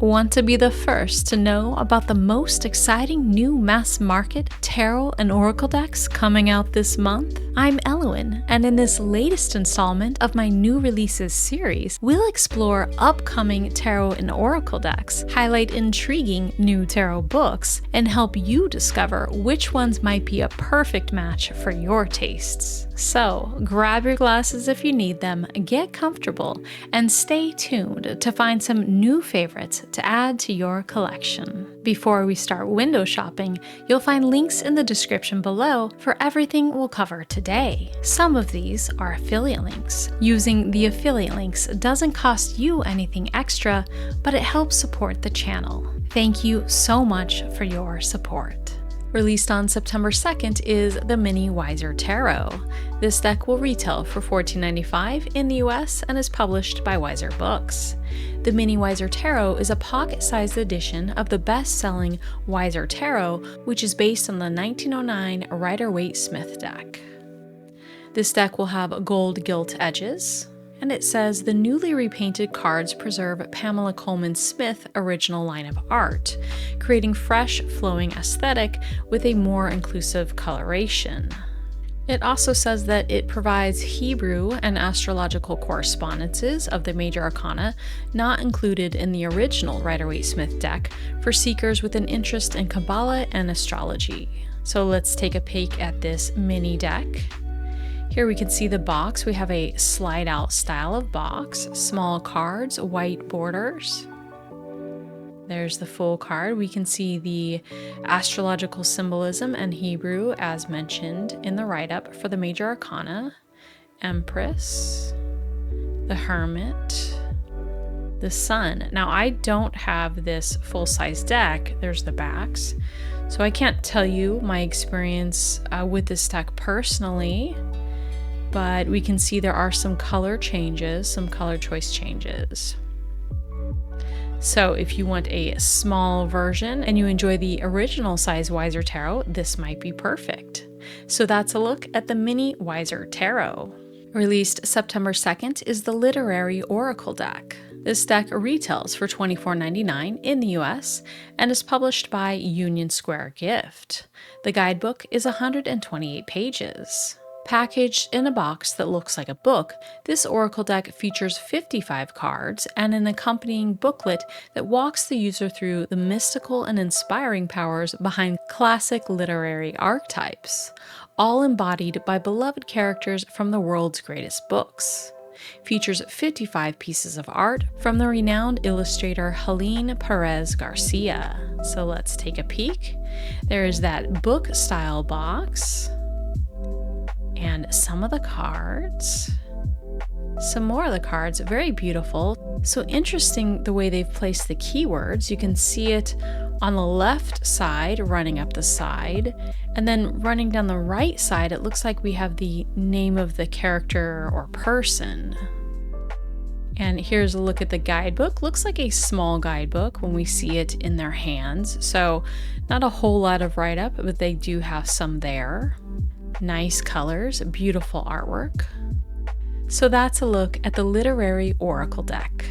Want to be the first to know about the most exciting new mass market tarot and oracle decks coming out this month? I'm Elowyn, and in this latest installment of my new releases series, we'll explore upcoming tarot and oracle decks, highlight intriguing new tarot books, and help you discover which ones might be a perfect match for your tastes. So, grab your glasses if you need them, get comfortable, and stay tuned to find some new favorites to add to your collection. Before we start window shopping, you'll find links in the description below for everything we'll cover today. Some of these are affiliate links. Using the affiliate links doesn't cost you anything extra, but it helps support the channel. Thank you so much for your support. Released on September 2nd is the Mini Weiser Tarot. This deck will retail for $14.95 in the US and is published by Weiser Books. The Mini Weiser Tarot is a pocket-sized edition of the best-selling Weiser Tarot, which is based on the 1909 Rider-Waite-Smith deck. This deck will have gold gilt edges, and it says the newly repainted cards preserve Pamela Colman Smith's original line of art, creating fresh, flowing aesthetic with a more inclusive coloration. It also says that it provides Hebrew and astrological correspondences of the major arcana not included in the original Rider-Waite-Smith deck for seekers with an interest in Kabbalah and astrology. So let's take a peek at this mini deck. Here we can see the box. We have a slide out style of box, small cards, white borders. There's the full card. We can see the astrological symbolism and Hebrew as mentioned in the write-up for the major arcana, Empress, the Hermit, the Sun. Now I don't have this full-size deck. There's the backs. So I can't tell you my experience with this deck personally, but we can see there are some color changes, some color choice changes. So if you want a small version and you enjoy the original size Weiser Tarot, this might be perfect. So that's a look at the Mini Weiser Tarot. Released September 2nd is the Literary Oracle deck. This deck retails for $24.99 in the US and is published by Union Square Gift. The guidebook is 128 pages. Packaged in a box that looks like a book, this oracle deck features 55 cards and an accompanying booklet that walks the user through the mystical and inspiring powers behind classic literary archetypes, all embodied by beloved characters from the world's greatest books. Features 55 pieces of art from the renowned illustrator Helene Perez Garcia. So let's take a peek. There is that book-style box, and some of the cards, some more of the cards, very beautiful. So interesting the way they've placed the keywords. You can see it on the left side, running up the side, and then running down the right side, it looks like we have the name of the character or person. And here's a look at the guidebook. Looks like a small guidebook when we see it in their hands. So not a whole lot of write-up, but they do have some there. Nice colors, beautiful artwork. So that's a look at the Literary Oracle deck.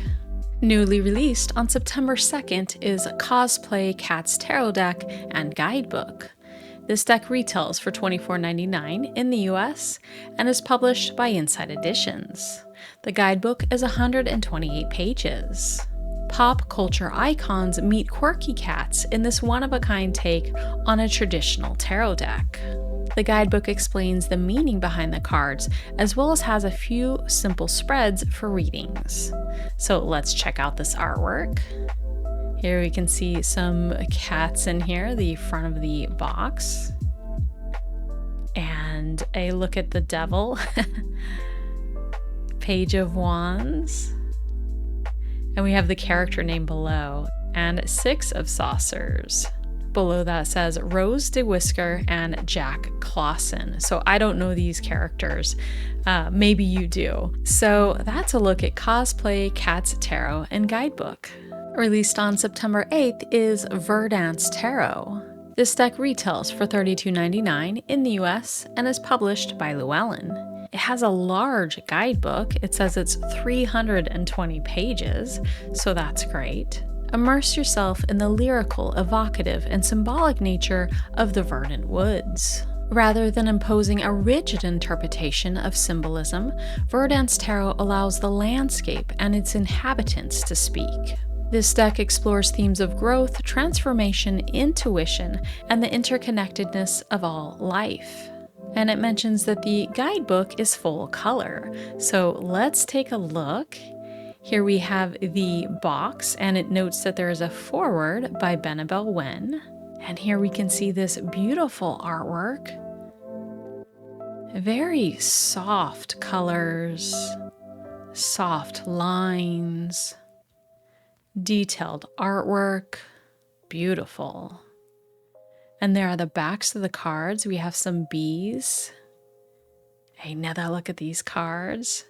Newly released on September 2nd is Cosplay Cat's Tarot deck and guidebook. This deck retails for $24.99 in the US and is published by Inside Editions. The guidebook is 128 pages. Pop culture icons meet quirky cats in this one-of-a-kind take on a traditional tarot deck. The guidebook explains the meaning behind the cards, as well as has a few simple spreads for readings. So let's check out this artwork. Here we can see some cats in here, the front of the box. And a look at the devil. Page of Wands. And we have the character name below, and 6 of saucers. Below that says Rose de Whisker and Jack Clausen. So I don't know these characters. Maybe you do. So that's a look at Cosplay Cat's Tarot and Guidebook. Released on September 8th is Verdance Tarot. This deck retails for $32.99 in the US and is published by Llewellyn. It has a large guidebook. It says it's 320 pages, so that's great. Immerse yourself in the lyrical, evocative, and symbolic nature of the verdant woods. Rather than imposing a rigid interpretation of symbolism, Verdance Tarot allows the landscape and its inhabitants to speak. This deck explores themes of growth, transformation, intuition, and the interconnectedness of all life. And it mentions that the guidebook is full color. So let's take a look. Here we have the box, and it notes that there is a foreword by Benebell. And here we can see this beautiful artwork. Very soft colors, soft lines, detailed artwork, beautiful. And there are the backs of the cards. We have some bees. Another look at these cards.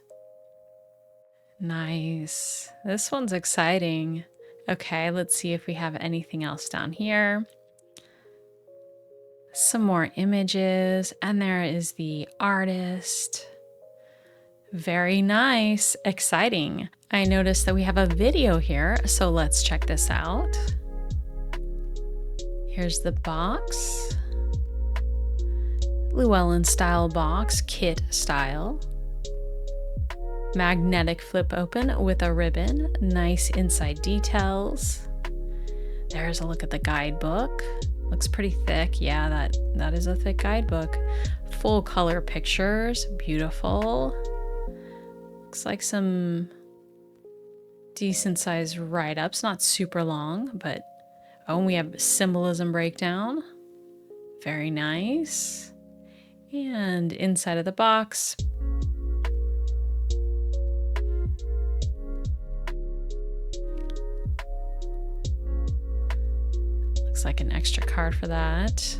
Nice. This one's exciting. Okay, let's see if we have anything else down here. Some more images, and there is the artist. Very nice, exciting. I noticed that we have a video here, so let's check this out. Here's the box. Llewellyn style box, kit style. Magnetic flip open with a ribbon, nice inside details. There's a look at the guidebook. Looks pretty thick. Yeah, that is a thick guidebook. Full color pictures, beautiful. Looks like some decent sized write-ups, not super long, but oh, and we have symbolism breakdown. Very nice. And inside of the box, looks like an extra card for that.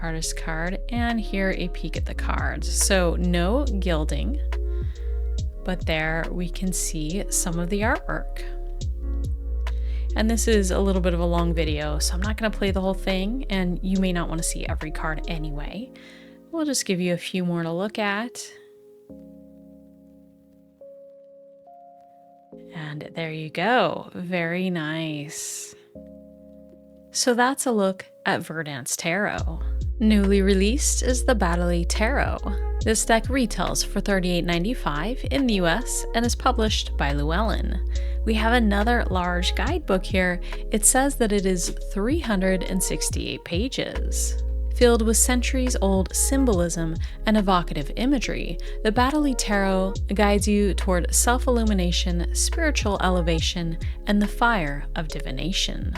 Artist card, and here a peek at the cards. So no gilding, but there we can see some of the artwork. And this is a little bit of a long video, so I'm not going to play the whole thing, and you may not want to see every card anyway. We'll just give you a few more to look at. And there you go. Very nice. So that's a look at Verdance Tarot. Newly released is the Baddeley Tarot. This deck retails for $38.95 in the US and is published by Llewellyn. We have another large guidebook here. It says that it is 368 pages. Filled with centuries-old symbolism and evocative imagery, the Baddeley Tarot guides you toward self-illumination, spiritual elevation, and the fire of divination.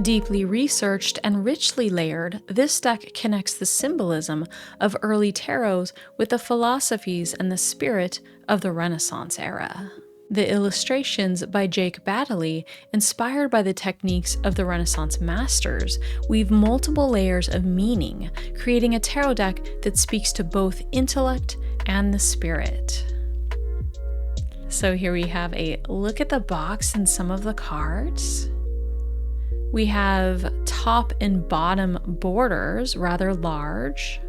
Deeply researched and richly layered, this deck connects the symbolism of early tarots with the philosophies and the spirit of the Renaissance era. The illustrations by Jake Baddeley, inspired by the techniques of the Renaissance masters, weave multiple layers of meaning, creating a tarot deck that speaks to both intellect and the spirit. So here we have a look at the box and some of the cards. We have top and bottom borders, rather large,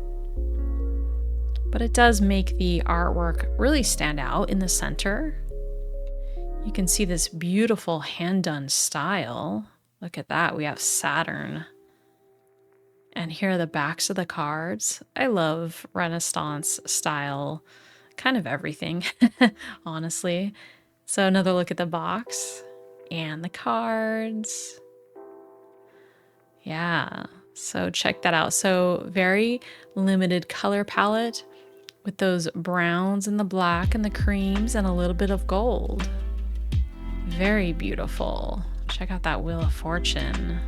but it does make the artwork really stand out in the center. You can see this beautiful hand-done style. Look at that, we have Saturn. And here are the backs of the cards. I love Renaissance style, kind of everything, honestly. So another look at the box and the cards. Yeah, so check that out. So very limited color palette with those browns and the black and the creams and a little bit of gold. Very beautiful. Check out that Wheel of Fortune.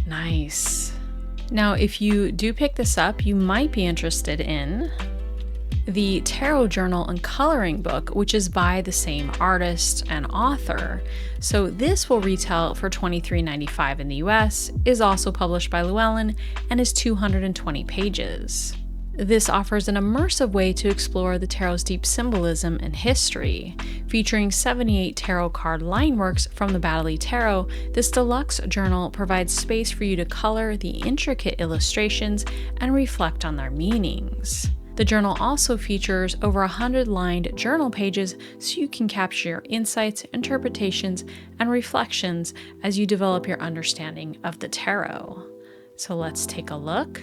Nice. Now, if you do pick this up, you might be interested in the Tarot Journal and Coloring Book, which is by the same artist and author. So this will retail for $23.95 in the US, is also published by Llewellyn, and is 220 pages. This offers an immersive way to explore the tarot's deep symbolism and history. Featuring 78 tarot card lineworks from the Baddeley Tarot, this deluxe journal provides space for you to color the intricate illustrations and reflect on their meanings. The journal also features over 100 lined journal pages so you can capture your insights, interpretations, and reflections as you develop your understanding of the tarot. So let's take a look.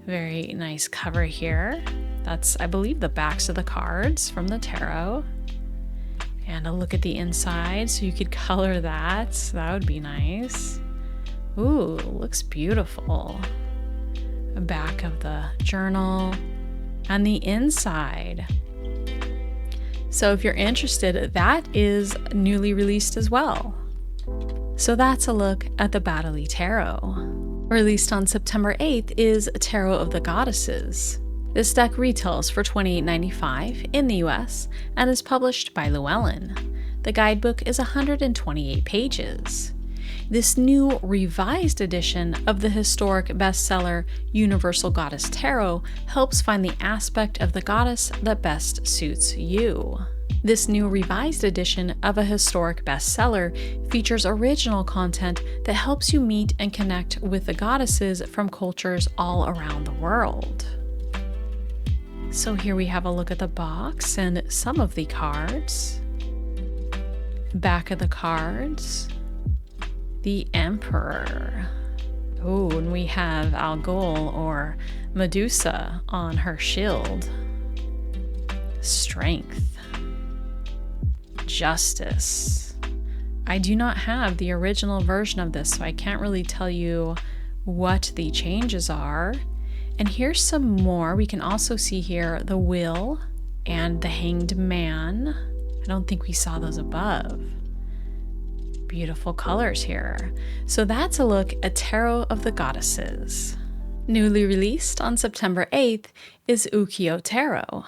Very nice cover here. That's, I believe, the backs of the cards from the tarot. And a look at the inside so you could color that. So that would be nice. Ooh, looks beautiful. The back of the journal and the inside. So if you're interested, that is newly released as well. So that's a look at the Baddeley Tarot. Released on September 8th is Tarot of the Goddesses. This deck retails for $28.95 in the US and is published by Elowyn. The guidebook is 128 pages. This new revised edition of the historic bestseller Universal Goddess Tarot helps find the aspect of the goddess that best suits you. This new revised edition of a historic bestseller features original content that helps you meet and connect with the goddesses from cultures all around the world. So here we have a look at the box and some of the cards. Back of the cards. The Emperor. Oh, and we have Algol or Medusa on her shield. Strength. Justice. I do not have the original version of this, so I can't really tell you what the changes are. And here's some more. We can also see here the Will and the Hanged Man. I don't think we saw those above. Beautiful colors here. So that's a look at Tarot of the Goddesses. Newly released on September 8th is Ukiyo Tarot.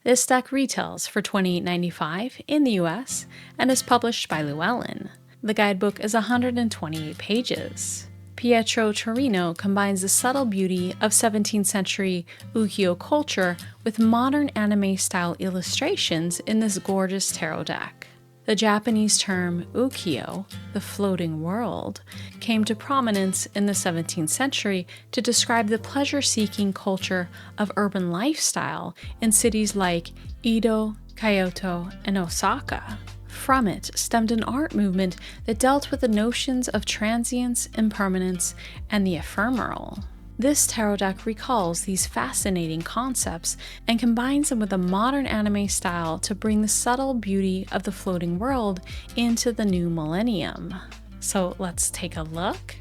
This deck retails for $28.95 in the US and is published by Elowyn. The guidebook is 128 pages. Pietro Turino combines the subtle beauty of 17th century Ukiyo culture with modern anime-style illustrations in this gorgeous tarot deck. The Japanese term Ukiyo, the floating world, came to prominence in the 17th century to describe the pleasure-seeking culture of urban lifestyle in cities like Edo, Kyoto, and Osaka. From it stemmed an art movement that dealt with the notions of transience, impermanence, and the ephemeral. This tarot deck recalls these fascinating concepts and combines them with a modern anime style to bring the subtle beauty of the floating world into the new millennium. So let's take a look.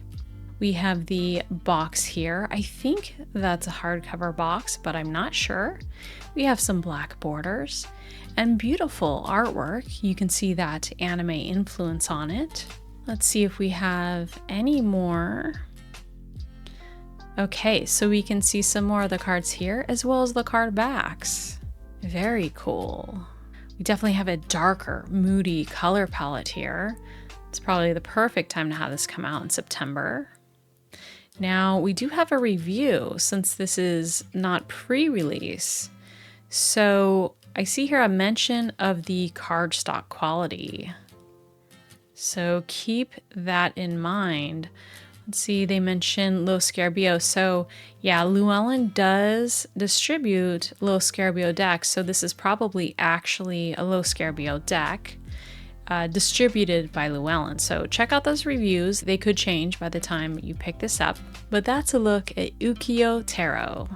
We have the box here. I think that's a hardcover box, but I'm not sure. We have some black borders and beautiful artwork. You can see that anime influence on it. Let's see if we have any more. Okay, so we can see some more of the cards here as well as the card backs. Very cool. We definitely have a darker, moody color palette here. It's probably the perfect time to have this come out in September. Now, we do have a review since this is not pre-release. So I see here a mention of the cardstock quality. So keep that in mind. Let's see, they mention Lo Scarabeo. So yeah, Elowyn does distribute Lo Scarabeo decks. So this is probably actually a Lo Scarabeo deck distributed by Elowyn. So check out those reviews. They could change by the time you pick this up. But that's a look at Ukiyo Tarot.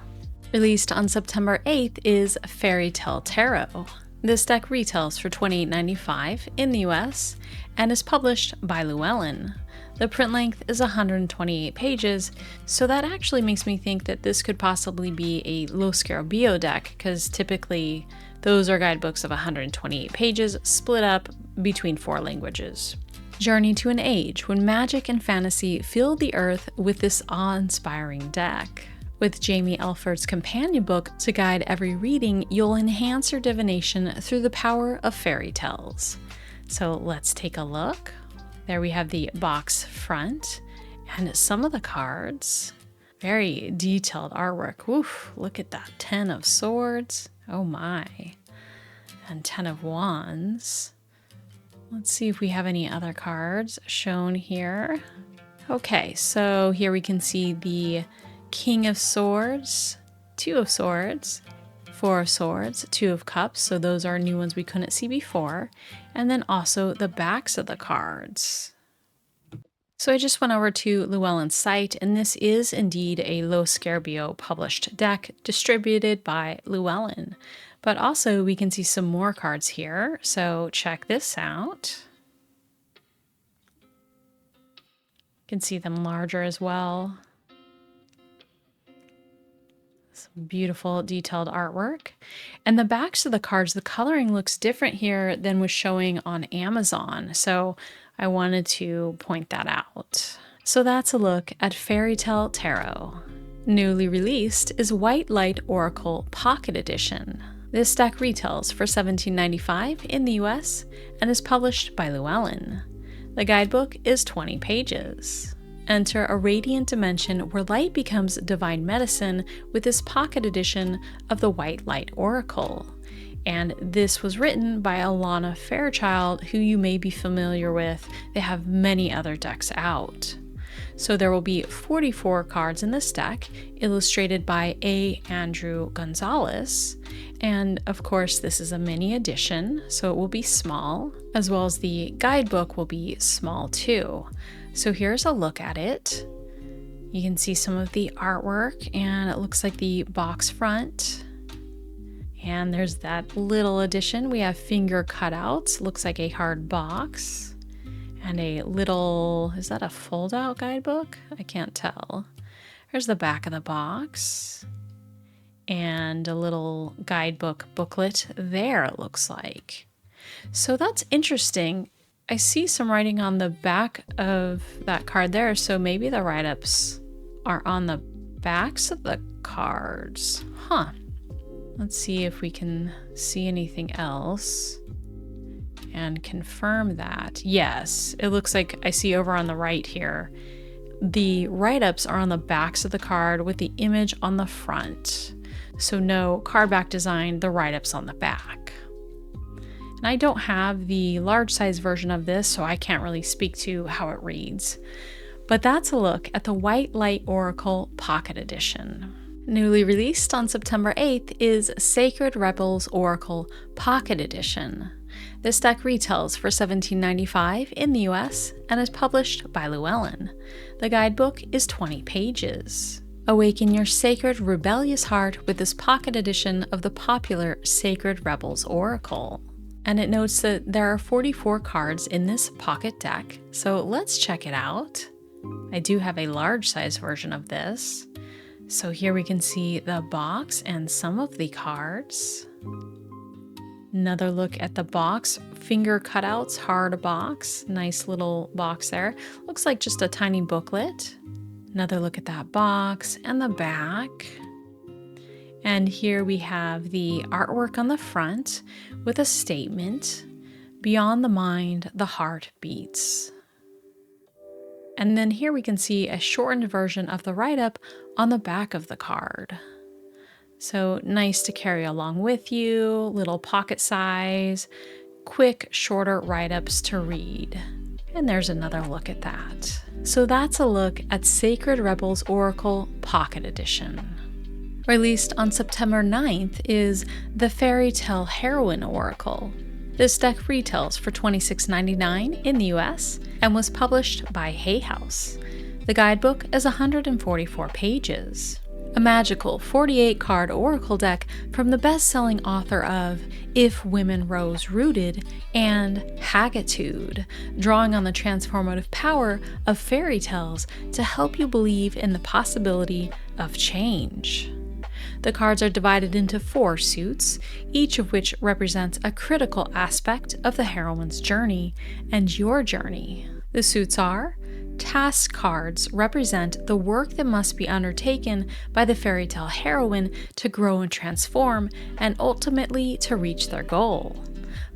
Released on September 8th is Fairytale Tarot. This deck retails for $28.95 in the US and is published by Elowyn. The print length is 128 pages, so that actually makes me think that this could possibly be a Lo Scarabeo deck, because typically those are guidebooks of 128 pages split up between 4 languages. Journey to an age when magic and fantasy filled the earth with this awe-inspiring deck. With Jaymi Elford's companion book to guide every reading, you'll enhance your divination through the power of fairy tales. So let's take a look. There we have the box front and some of the cards. Very detailed artwork. Oof, look at that. 10 of Swords. Oh my. And 10 of Wands. Let's see if we have any other cards shown here. Okay, so here we can see the King of Swords, 2 of Swords, Four of Swords, Two of Cups, so those are new ones we couldn't see before, and then also the backs of the cards. So I just went over to Llewellyn's site, and this is indeed a Lo Scarabeo published deck distributed by Llewellyn. But also we can see some more cards here, so check this out. You can see them larger as well. Some beautiful detailed artwork. And the backs of the cards, the coloring looks different here than was showing on Amazon. So I wanted to point that out. So that's a look at Fairytale Tarot. Newly released is White Light Oracle Pocket Edition. This deck retails for $17.95 in the US and is published by Llewellyn. The guidebook is 20 pages. Enter a radiant dimension where light becomes divine medicine with this pocket edition of the White Light Oracle. And this was written by Alana Fairchild, who you may be familiar with. They have many other decks out. So there will be 44 cards in this deck, illustrated by A. Andrew Gonzalez. And of course, this is a mini edition, so it will be small, as well as the guidebook will be small too. So here's a look at it. You can see some of the artwork, and it looks like the box front. And there's that little edition. We have finger cutouts, looks like a hard box. And a little, is that a fold-out guidebook? I can't tell. Here's the back of the box. And a little guidebook booklet there, it looks like. So that's interesting. I see some writing on the back of that card there, so maybe the write-ups are on the backs of the cards. Huh. Let's see if we can see anything else and confirm that. Yes, it looks like I see over on the right here. The write-ups are on the backs of the card with the image on the front. So no card back design, the write-ups on the back. And I don't have the large size version of this, so I can't really speak to how it reads. But that's a look at the White Light Oracle Pocket Edition. Newly released on September 8th is Sacred Rebels Oracle Pocket Edition. This deck retails for $17.95 in the US and is published by Llewellyn. The guidebook is 20 pages. Awaken your sacred rebellious heart with this pocket edition of the popular Sacred Rebels Oracle. And it notes that there are 44 cards in this pocket deck, so let's check it out. I do have a large size version of this. So here we can see the box and some of the cards. Another look at the box, finger cutouts, hard box, nice little box there. Looks like just a tiny booklet. Another look at that box and the back. And here we have the artwork on the front with a statement, "Beyond the mind, the heart beats." And then here we can see a shortened version of the write-up on the back of the card. So nice to carry along with you, little pocket size, quick, shorter write-ups to read. And there's another look at that. So that's a look at Sacred Rebels Oracle Pocket Edition. Released on September 9th is the Fairytale Heroine Oracle. This deck retails for $26.99 in the US and was published by Hay House. The guidebook is 144 pages. A magical 48-card oracle deck from the best-selling author of If Women Rose Rooted and Haggitude, drawing on the transformative power of fairy tales to help you believe in the possibility of change. The cards are divided into 4 suits, each of which represents a critical aspect of the heroine's journey and your journey. The suits are: task cards represent the work that must be undertaken by the fairy tale heroine to grow and transform and ultimately to reach their goal.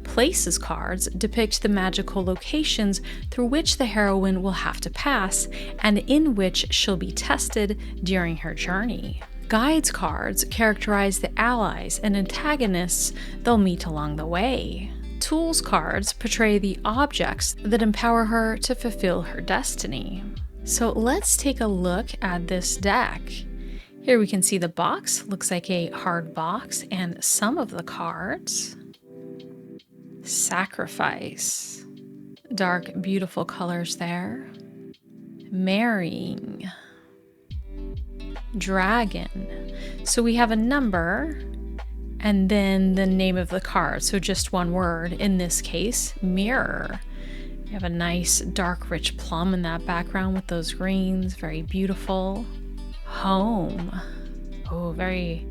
Places cards depict the magical locations through which the heroine will have to pass and in which she'll be tested during her journey. Guides cards characterize the allies and antagonists they'll meet along the way. Tools cards portray the objects that empower her to fulfill her destiny. So let's take a look at this deck. Here we can see the box, looks like a hard box, and some of the cards. Sacrifice. Dark, beautiful colors there. Marrying. Dragon. So we have a number and then the name of the card. So just one word, in this case, mirror. We have a nice dark rich plum in that background with those greens, very beautiful. Home. Oh, very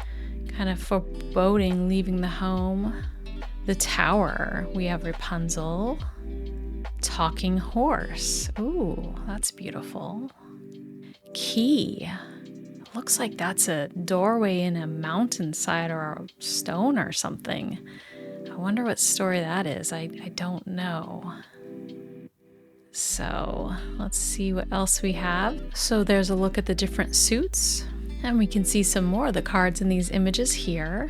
kind of foreboding, leaving the home. The tower. We have Rapunzel. Talking horse. Ooh, that's beautiful. Key. Looks like that's a doorway in a mountainside or a stone or something. I wonder what story that is. I don't know. So let's see what else we have. So there's a look at the different suits, and we can see some more of the cards in these images here.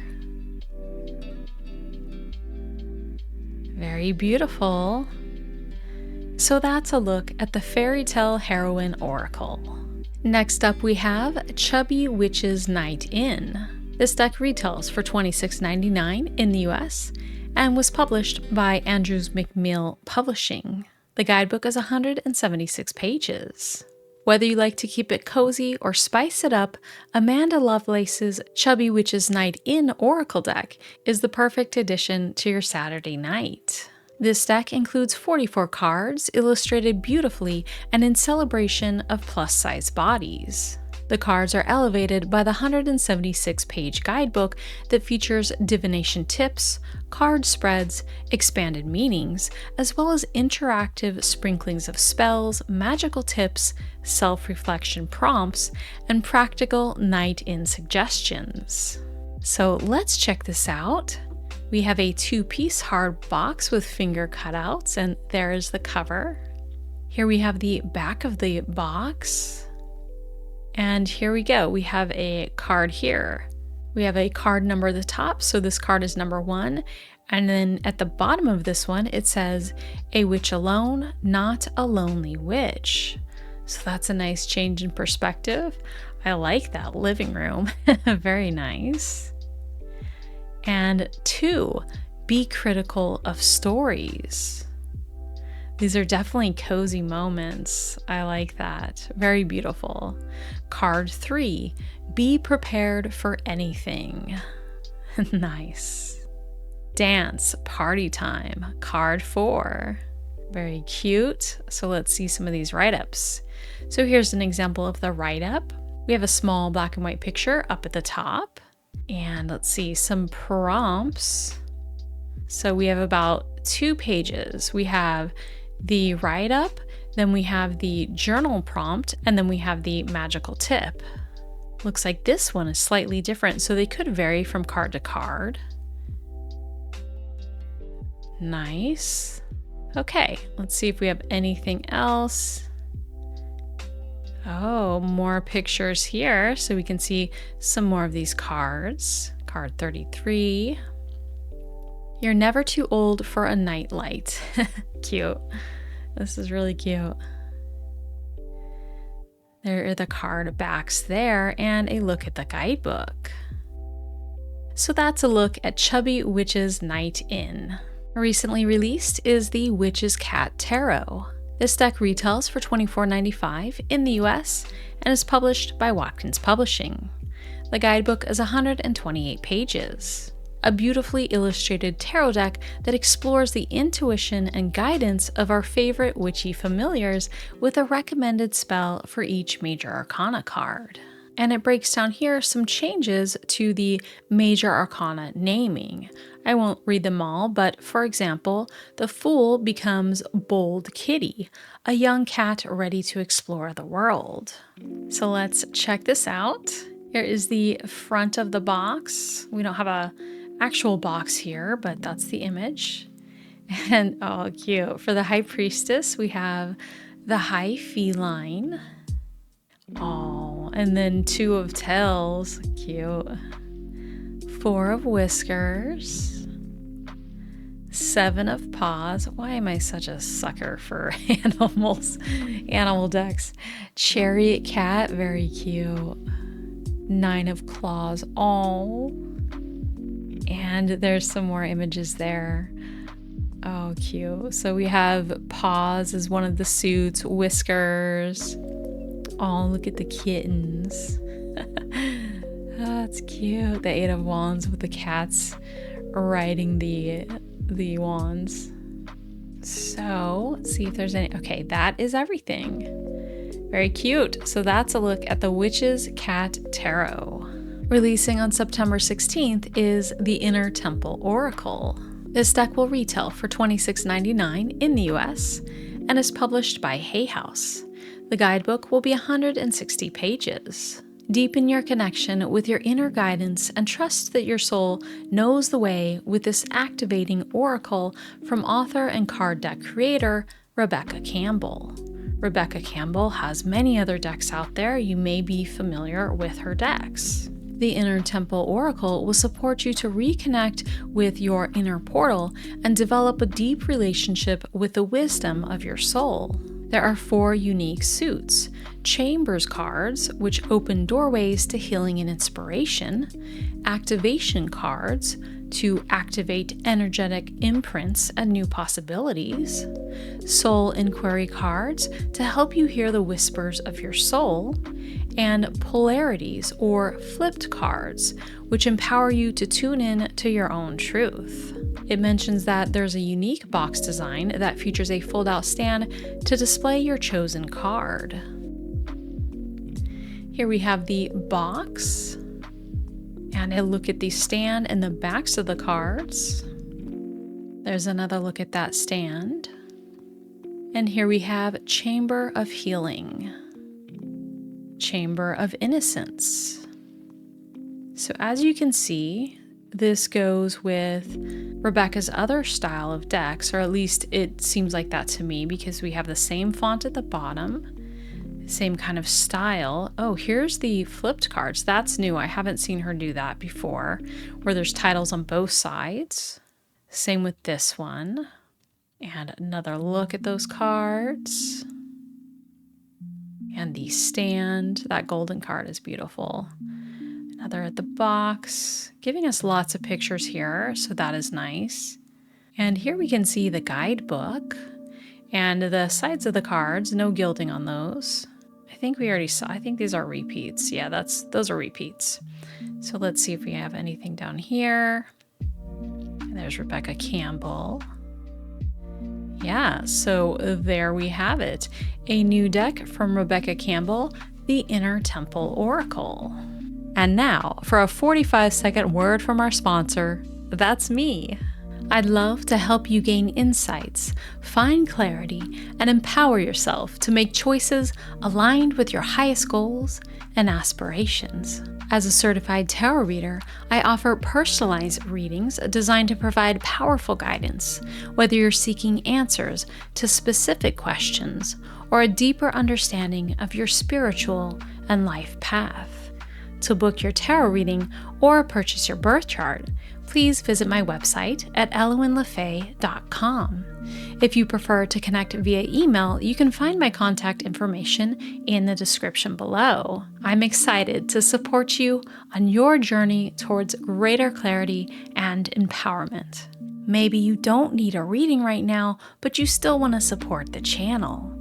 Very beautiful. So that's a look at the Fairytale Heroine Oracle. Next up we have Chubby Witch's Night In. This deck retails for $26.99 in the US and was published by Andrews McMill Publishing. The guidebook is 176 pages. Whether you like to keep it cozy or spice it up, Amanda Lovelace's Chubby Witch's Night In Oracle deck is the perfect addition to your Saturday night. This deck includes 44 cards, illustrated beautifully and in celebration of plus-size bodies. The cards are elevated by the 176-page guidebook that features divination tips, card spreads, expanded meanings, as well as interactive sprinklings of spells, magical tips, self-reflection prompts, and practical night-in suggestions. So let's check this out. We have a 2-piece hard box with finger cutouts, and there is the cover. Here we have the back of the box. And here we go. We have a card here. We have a card number at the top, so this card is number 1. And then at the bottom of this one, it says, "A witch alone, not a lonely witch." So that's a nice change in perspective. I like that living room. Very nice. And 2, be critical of stories. These are definitely cozy moments. I like that. Very beautiful. Card 3, be prepared for anything. Nice. Dance, party time. Card 4. Very cute. So let's see some of these write-ups. So here's an example of the write-up. We have a small black and white picture up at the top. And let's see some prompts. So we have about 2 pages. We have the write-up, then we have the journal prompt, and then we have the magical tip. Looks like this one is slightly different, so they could vary from card to card. Nice. Okay, let's see if we have anything else. Oh, more pictures here, so we can see some more of these cards. Card 33. You're never too old for a nightlight. Cute. This is really cute. There are the card backs there and a look at the guidebook. So that's a look at Chubby Witch's Night In. Recently released is the Witch's Cat Tarot. This deck retails for $24.95 in the US and is published by Watkins Publishing. The guidebook is 128 pages. A beautifully illustrated tarot deck that explores the intuition and guidance of our favorite witchy familiars with a recommended spell for each major arcana card. And it breaks down here some changes to the major arcana naming. I won't read them all, but for example, the Fool becomes Bold Kitty, a young cat ready to explore the world. So let's check this out. Here is the front of the box. We don't have a actual box here, but that's the image. And oh, cute. For the High Priestess, we have the High Feline. Oh, and then 2 of Tails. Cute. 4 of Whiskers. 7 of Paws. Why am I such a sucker for animals? Animal decks. Chariot Cat. Very cute. Nine of Claws. Oh. And there's some more images there. Oh, cute. So we have paws as one of the suits, whiskers. Oh, look at the kittens. Oh, it's cute. The Eight of Wands with the cats riding the wands. So let's see if there's any. Okay, that is everything. Very cute. So that's a look at the Witch's Cat Tarot. Releasing on September 16th is the Inner Temple Oracle. This deck will retail for $26.99 in the US and is published by Hay House. The guidebook will be 160 pages. Deepen your connection with your inner guidance and trust that your soul knows the way with this activating oracle from author and card deck creator Rebecca Campbell. Rebecca Campbell has many other decks out there. You may be familiar with her decks. The Inner Temple Oracle will support you to reconnect with your inner portal and develop a deep relationship with the wisdom of your soul. There are 4 unique suits: Chambers cards, which open doorways to healing and inspiration; Activation cards, to activate energetic imprints and new possibilities; Soul Inquiry cards, to help you hear the whispers of your soul; and Polarities, or flipped cards, which empower you to tune in to your own truth. It mentions that there's a unique box design that features a fold-out stand to display your chosen card. Here we have the box, and a look at the stand and the backs of the cards. There's another look at that stand. And here we have Chamber of Healing, Chamber of Innocence. So as you can see, this goes with Rebecca's other style of decks, or at least it seems like that to me, because we have the same font at the bottom, same kind of style. Oh, here's the flipped cards. That's new. I haven't seen her do that before, where there's titles on both sides. Same with this one. And another look at those cards. And the stand. That golden card is beautiful. Another at the box, giving us lots of pictures here, so that is nice. And here we can see the guidebook and the sides of the cards, no gilding on those. I think we already saw, I think these are repeats. Yeah, those are repeats. So let's see if we have anything down here. And there's Rebecca Campbell. Yeah, so there we have it. A new deck from Rebecca Campbell, the Inner Temple Oracle. And now for a 45-second word from our sponsor. That's me. I'd love to help you gain insights, find clarity, and empower yourself to make choices aligned with your highest goals and aspirations. As a certified tarot reader, I offer personalized readings designed to provide powerful guidance, whether you're seeking answers to specific questions or a deeper understanding of your spiritual and life path. To book your tarot reading or purchase your birth chart, please visit my website at elowynlefay.com. If you prefer to connect via email, you can find my contact information in the description below. I'm excited to support you on your journey towards greater clarity and empowerment. Maybe you don't need a reading right now, but you still want to support the channel.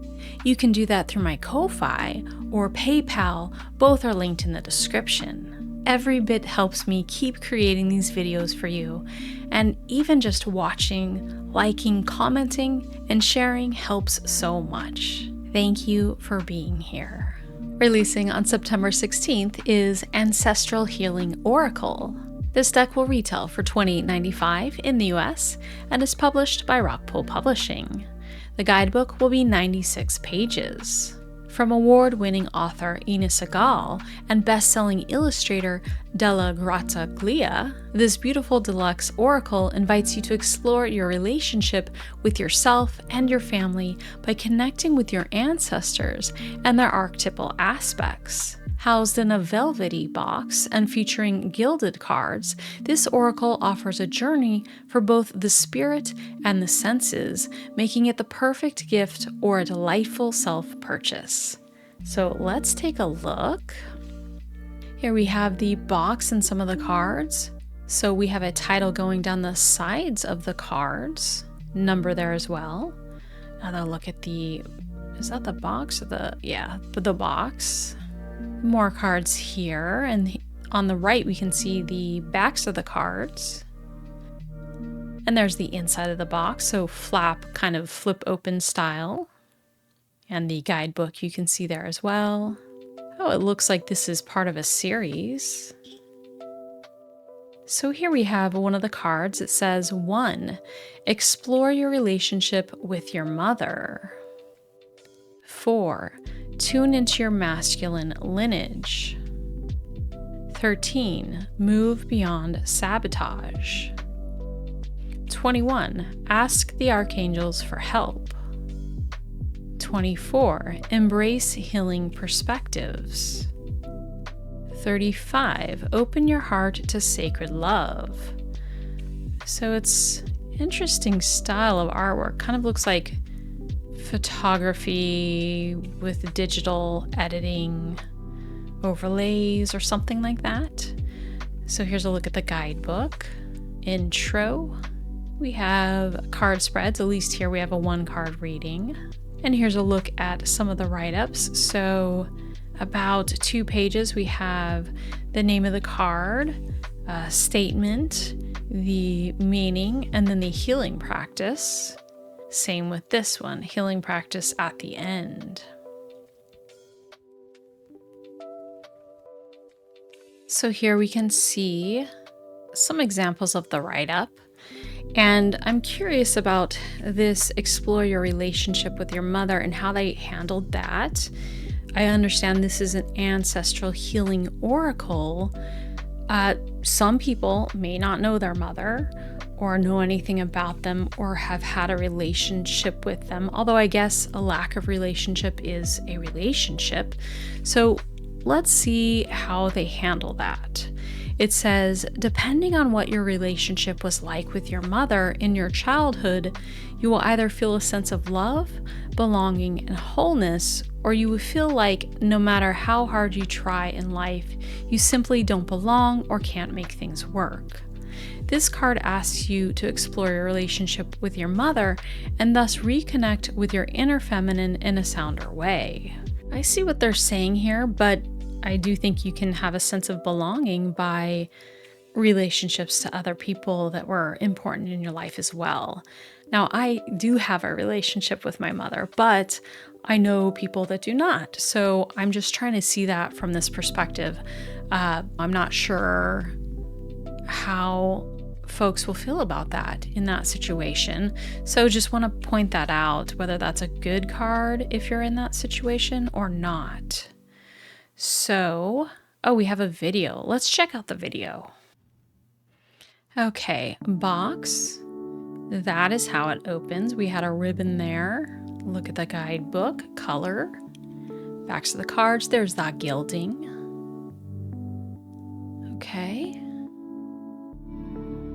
You can do that through my Ko-Fi or PayPal. Both are linked in the description. Every bit helps me keep creating these videos for you, and even just watching, liking, commenting, and sharing helps so much. Thank you for being here. Releasing on September 16th is Ancestral Healing Oracle. This deck will retail for $28.95 in the US and is published by Rockpool Publishing. The guidebook will be 96 pages. From award-winning author Ina Segal and best-selling illustrator Della Grattaglia, this beautiful deluxe oracle invites you to explore your relationship with yourself and your family by connecting with your ancestors and their archetypal aspects. Housed in a velvety box and featuring gilded cards, this oracle offers a journey for both the spirit and the senses, making it the perfect gift or a delightful self-purchase. So let's take a look. Here we have the box and some of the cards. So we have a title going down the sides of the cards, number there as well. Another look at the, is that the box or the box. More cards here, and on the right we can see the backs of the cards. And there's the inside of the box, so flap, kind of flip open style. And the guidebook you can see there as well. Oh, it looks like this is part of a series. So here we have one of the cards. It says 1, explore your relationship with your mother. 4, tune into your masculine lineage. 13, move beyond sabotage. 21, ask the archangels for help. 24, embrace healing perspectives. 35, open your heart to sacred love. So it's interesting style of artwork. Kind of looks like photography with digital editing overlays or something like that. So here's a look at the guidebook. Intro. We have card spreads. At least here we have a 1-card reading. And here's a look at some of the write-ups. So about 2 pages, we have the name of the card, a statement, the meaning, and then the healing practice. Same with this one, healing practice at the end. So here we can see some examples of the write-up. And I'm curious about this explore your relationship with your mother and how they handled that. I understand this is an ancestral healing oracle. Some people may not know their mother or know anything about them or have had a relationship with them, although I guess a lack of relationship is a relationship. So let's see how they handle that. It says, depending on what your relationship was like with your mother in your childhood, you will either feel a sense of love, belonging, and wholeness, or you will feel like no matter how hard you try in life, you simply don't belong or can't make things work. This card asks you to explore your relationship with your mother and thus reconnect with your inner feminine in a sounder way. I see what they're saying here, but I do think you can have a sense of belonging by relationships to other people that were important in your life as well. Now, I do have a relationship with my mother, but I know people that do not. So I'm just trying to see that from this perspective. I'm not sure how folks will feel about that in that situation. So just want to point that out, whether that's a good card if you're in that situation or not. So, oh, we have a video. Let's check out the video. Okay, box. That is how it opens. We had a ribbon there. Look at the guidebook, color. Backs of the cards, there's that gilding. Okay.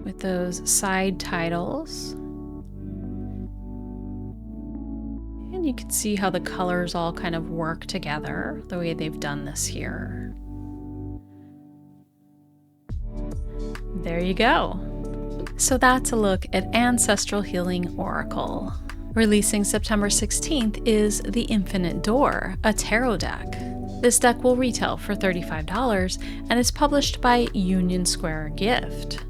With those side titles. And you can see how the colors all kind of work together, the way they've done this here. There you go. So that's a look at Ancestral Healing Oracle. Releasing September 16th is The Infinite Door, a tarot deck. This deck will retail for $35 and is published by Union Square Gift.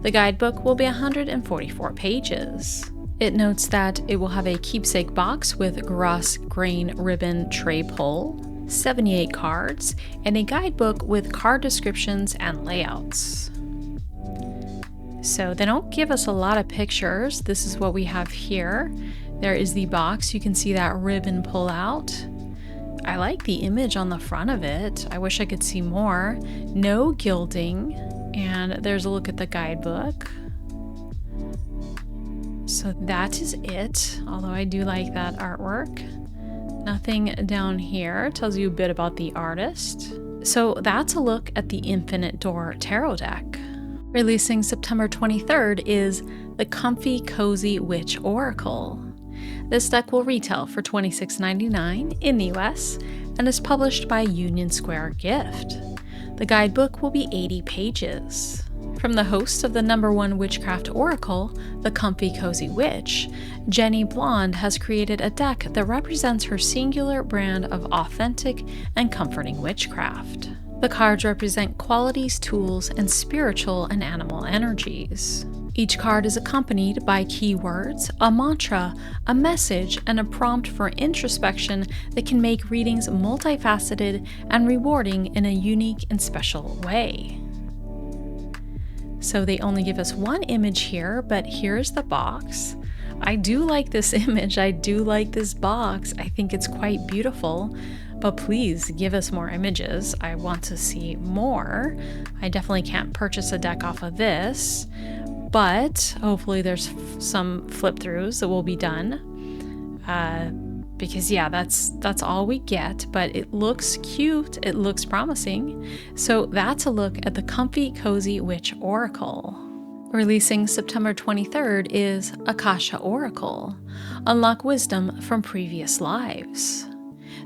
The guidebook will be 144 pages. It notes that it will have a keepsake box with gross grain ribbon tray pull, 78 cards, and a guidebook with card descriptions and layouts. So they don't give us a lot of pictures. This is what we have here. There is the box. You can see that ribbon pull out. I like the image on the front of it. I wish I could see more. No gilding. And there's a look at the guidebook. So that is it, although I do like that artwork. Nothing down here. Tells you a bit about the artist. So that's a look at the Infinite Door tarot deck. Releasing September 23rd is the Comfy Cozy Witch Oracle. This deck will retail for $26.99 in the US and is published by Union Square Gift. The guidebook will be 80 pages. From the host of the #1 Witchcraft Oracle, the Comfy Cozy Witch, Jenny Blonde has created a deck that represents her singular brand of authentic and comforting witchcraft. The cards represent qualities, tools, and spiritual and animal energies. Each card is accompanied by keywords, a mantra, a message, and a prompt for introspection that can make readings multifaceted and rewarding in a unique and special way. So they only give us one image here, but here's the box. I do like this image, I do like this box, I think it's quite beautiful, but please give us more images. I want to see more. I definitely can't purchase a deck off of this, but hopefully there's some flip throughs that will be done. Because yeah, that's all we get, but it looks cute, it looks promising. So that's a look at the Comfy Cozy Witch Oracle. Releasing September 23rd is Akasha Oracle. Unlock wisdom from previous lives.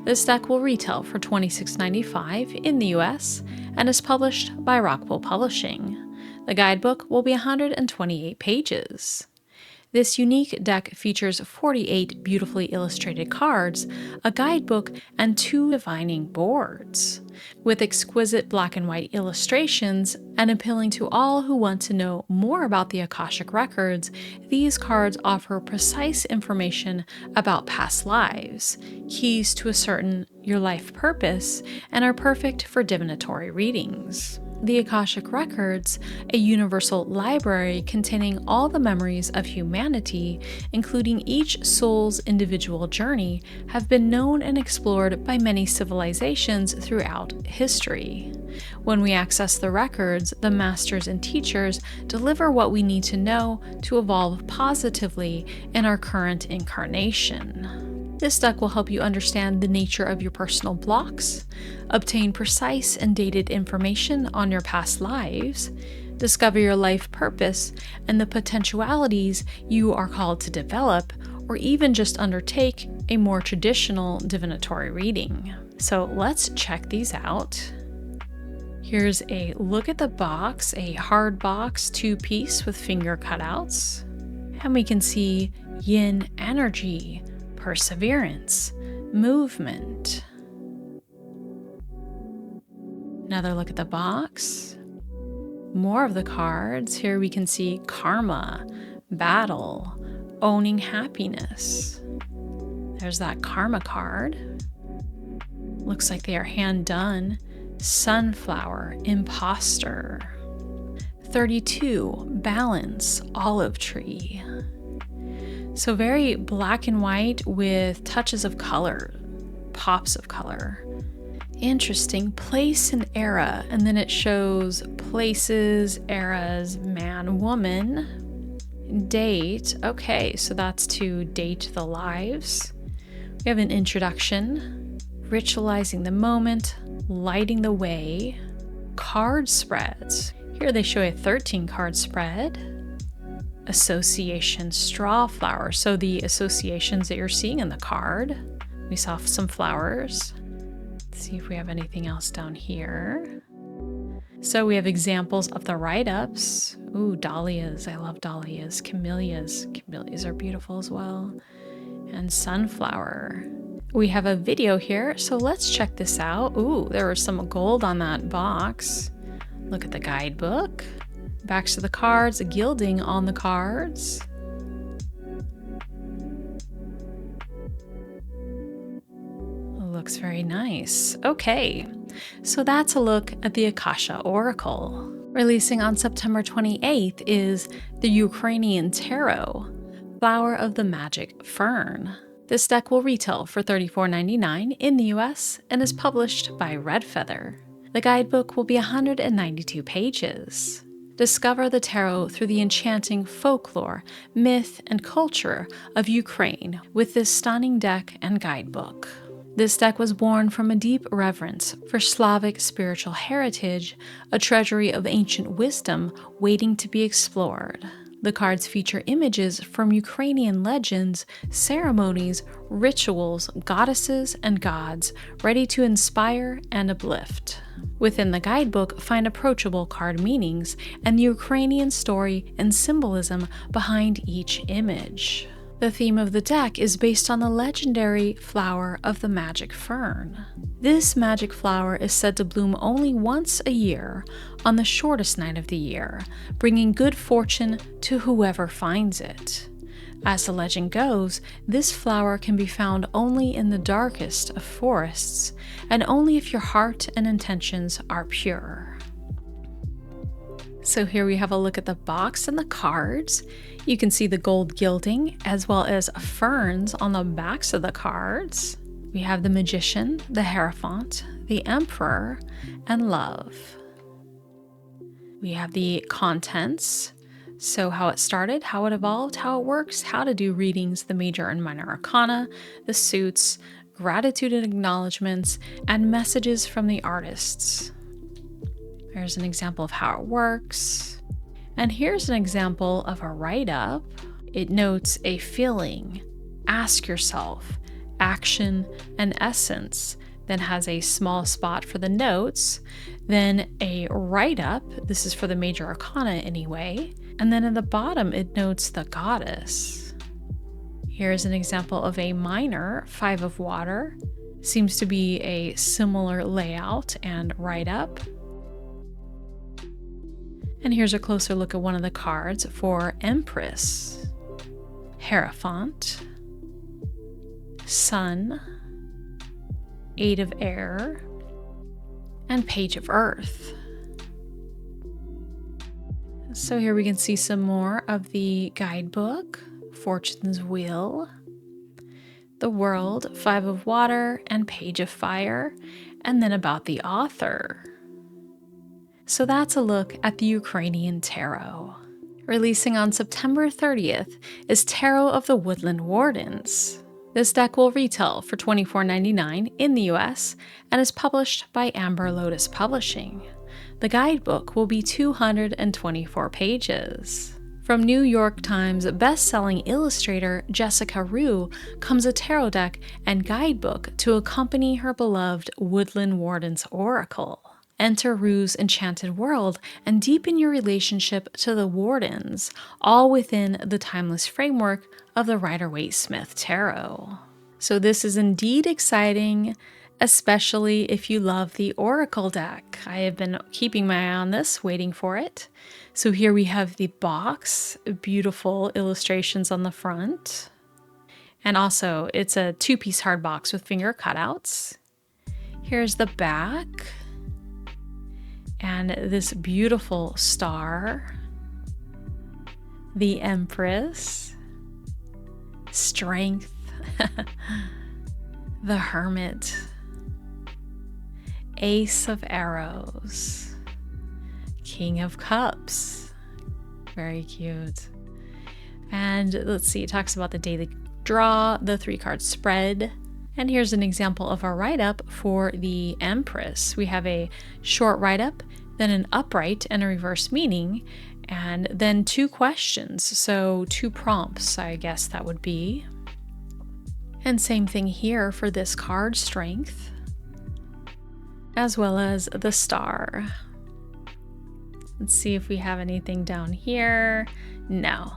This deck will retail for $26.95 in the US and is published by Rockwell Publishing. The guidebook will be 128 pages. This unique deck features 48 beautifully illustrated cards, a guidebook, and 2 divining boards. With exquisite black and white illustrations and appealing to all who want to know more about the Akashic records, these cards offer precise information about past lives, keys to ascertain your life purpose, and are perfect for divinatory readings. The Akashic Records, a universal library containing all the memories of humanity, including each soul's individual journey, have been known and explored by many civilizations throughout history. When we access the records, the masters and teachers deliver what we need to know to evolve positively in our current incarnation. This deck will help you understand the nature of your personal blocks, obtain precise and dated information on your past lives, discover your life purpose and the potentialities you are called to develop, or even just undertake a more traditional divinatory reading. So let's check these out. Here's a look at the box, a hard box 2-piece with finger cutouts. And we can see yin energy, perseverance, movement. Another look at the box. More of the cards. Here we can see karma, battle, owning happiness. There's that karma card. Looks like they are hand done. Sunflower, imposter. 32, balance, olive tree. So very black and white with touches of color, pops of color. Interesting. Place and era, and then it shows places, eras, man, woman, date. Okay, so that's to date the lives. We have an introduction, ritualizing the moment, lighting the way, card spreads. Here they show a 13 card spread. Association straw flower. So the associations that you're seeing in the card. We saw some flowers. Let's see if we have anything else down here. So we have examples of the write-ups. Ooh, dahlias. I love dahlias. Camellias. Camellias are beautiful as well. And sunflower. We have a video here, so let's check this out. Ooh, there was some gold on that box. Look at the guidebook. Backs of the cards, a gilding on the cards. Looks very nice. Okay, so that's a look at the Akasha Oracle. Releasing on September 28th is the Ukrainian Tarot, Flower of the Magic Fern. This deck will retail for $34.99 in the US and is published by Red Feather. The guidebook will be 192 pages. Discover the tarot through the enchanting folklore, myth, and culture of Ukraine with this stunning deck and guidebook. This deck was born from a deep reverence for Slavic spiritual heritage, a treasury of ancient wisdom waiting to be explored. The cards feature images from Ukrainian legends, ceremonies, rituals, goddesses, and gods, ready to inspire and uplift. Within the guidebook, find approachable card meanings and the Ukrainian story and symbolism behind each image. The theme of the deck is based on the legendary flower of the magic fern. This magic flower is said to bloom only once a year, on the shortest night of the year, bringing good fortune to whoever finds it. As the legend goes, this flower can be found only in the darkest of forests, and only if your heart and intentions are pure. So here we have a look at the box and the cards. You can see the gold gilding as well as ferns on the backs of the cards. We have the Magician, the Hierophant, the Emperor, and Love. We have the contents, so how it started, how it evolved, how it works, how to do readings, the major and minor arcana, the suits, gratitude and acknowledgements, and messages from the artists. There's an example of how it works. And here's an example of a write-up. It notes a feeling, ask yourself, action, and essence, then has a small spot for the notes, then a write-up, this is for the major arcana anyway, and then at the bottom it notes the goddess. Here's an example of a minor, 5 of water, seems to be a similar layout and write-up. And here's a closer look at one of the cards for Empress, Hierophant, Sun, 8 of Air, and Page of Earth. So here we can see some more of the guidebook, Fortune's Wheel, the World, 5 of Water, and Page of Fire, and then about the author. So that's a look at the Ukrainian Tarot. Releasing on September 30th is Tarot of the Woodland Wardens. This deck will retail for $24.99 in the US and is published by Amber Lotus Publishing. The guidebook will be 224 pages. From New York Times best-selling illustrator Jessica Rue comes a tarot deck and guidebook to accompany her beloved Woodland Wardens Oracle. Enter Rue's enchanted world and deepen your relationship to the Wardens, all within the timeless framework of the Rider-Waite-Smith Tarot. So this is indeed exciting, especially if you love the Oracle deck. I have been keeping my eye on this, waiting for it. So here we have the box, beautiful illustrations on the front. And also, it's a 2-piece hard box with finger cutouts. Here's the back. And this beautiful star, the Empress, Strength, the Hermit, Ace of Arrows, King of Cups, very cute. And let's see, it talks about the daily draw, the 3-card spread. And here's an example of a write-up for the Empress. We have a short write-up, then an upright and a reverse meaning, and then 2 questions, so 2 prompts, I guess that would be. And same thing here for this card, Strength, as well as the Star. Let's see if we have anything down here. No.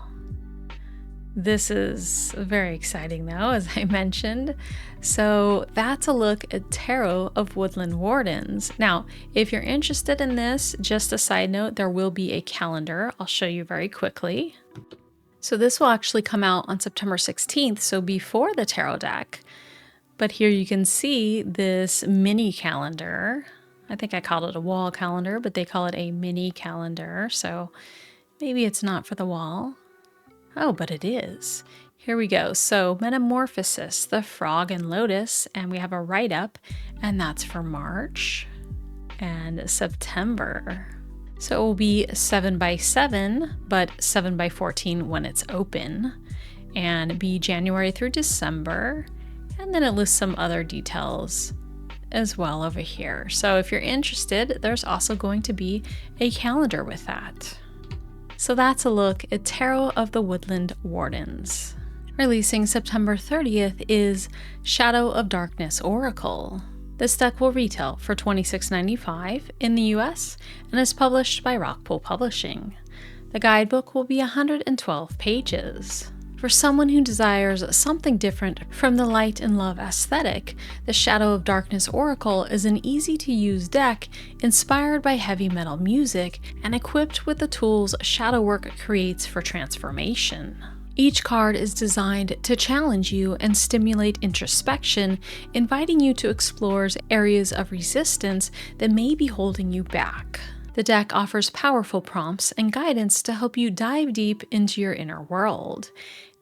This is very exciting though, as I mentioned. So that's a look at Tarot of Woodland Wardens. Now, if you're interested in this, just a side note, there will be a calendar. I'll show you very quickly. So this will actually come out on September 16th, so before the tarot deck. But here you can see this mini calendar. I think I called it a wall calendar, but they call it a mini calendar. So maybe it's not for the wall. Oh, but it is. Here we go. So Metamorphosis, the Frog and Lotus, and we have a write-up, and that's for March and September. So it will be 7x7, but 7x14 when it's open, and be January through December. And then it lists some other details as well over here. So if you're interested, there's also going to be a calendar with that. So that's a look at Tarot of the Woodland Wardens. Releasing September 30th is Shadow of Darkness Oracle. This deck will retail for $26.95 in the US and is published by Rockpool Publishing. The guidebook will be 112 pages. For someone who desires something different from the light and love aesthetic, the Shadow of Darkness Oracle is an easy-to-use deck inspired by heavy metal music and equipped with the tools Shadowwork creates for transformation. Each card is designed to challenge you and stimulate introspection, inviting you to explore areas of resistance that may be holding you back. The deck offers powerful prompts and guidance to help you dive deep into your inner world.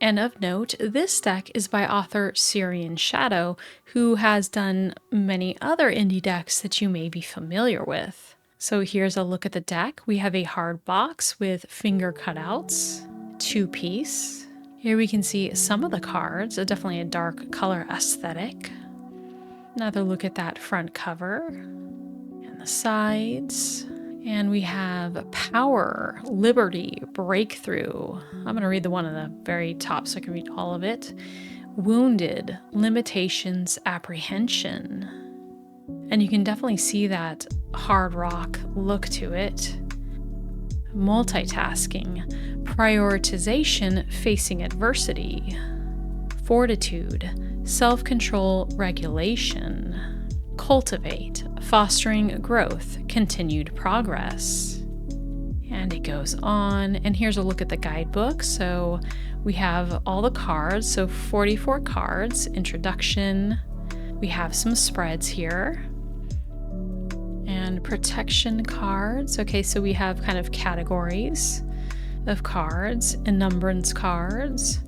And of note, this deck is by author Syrian Shadow, who has done many other indie decks that you may be familiar with. So here's a look at the deck. We have a hard box with finger cutouts, 2-piece. Here we can see some of the cards, definitely a dark color aesthetic. Another look at that front cover and the sides. And we have Power, Liberty, Breakthrough. I'm going to read the one on the very top so I can read all of it. Wounded, Limitations, Apprehension. And you can definitely see that hard rock look to it. Multitasking, Prioritization, Facing Adversity. Fortitude, Self-Control, Regulation. Cultivate, Fostering Growth, Continued Progress. And it goes on, and here's a look at the guidebook. So we have all the cards, so 44 cards, introduction. We have some spreads here. And protection cards. Okay, so we have kind of categories of cards, enumerance cards.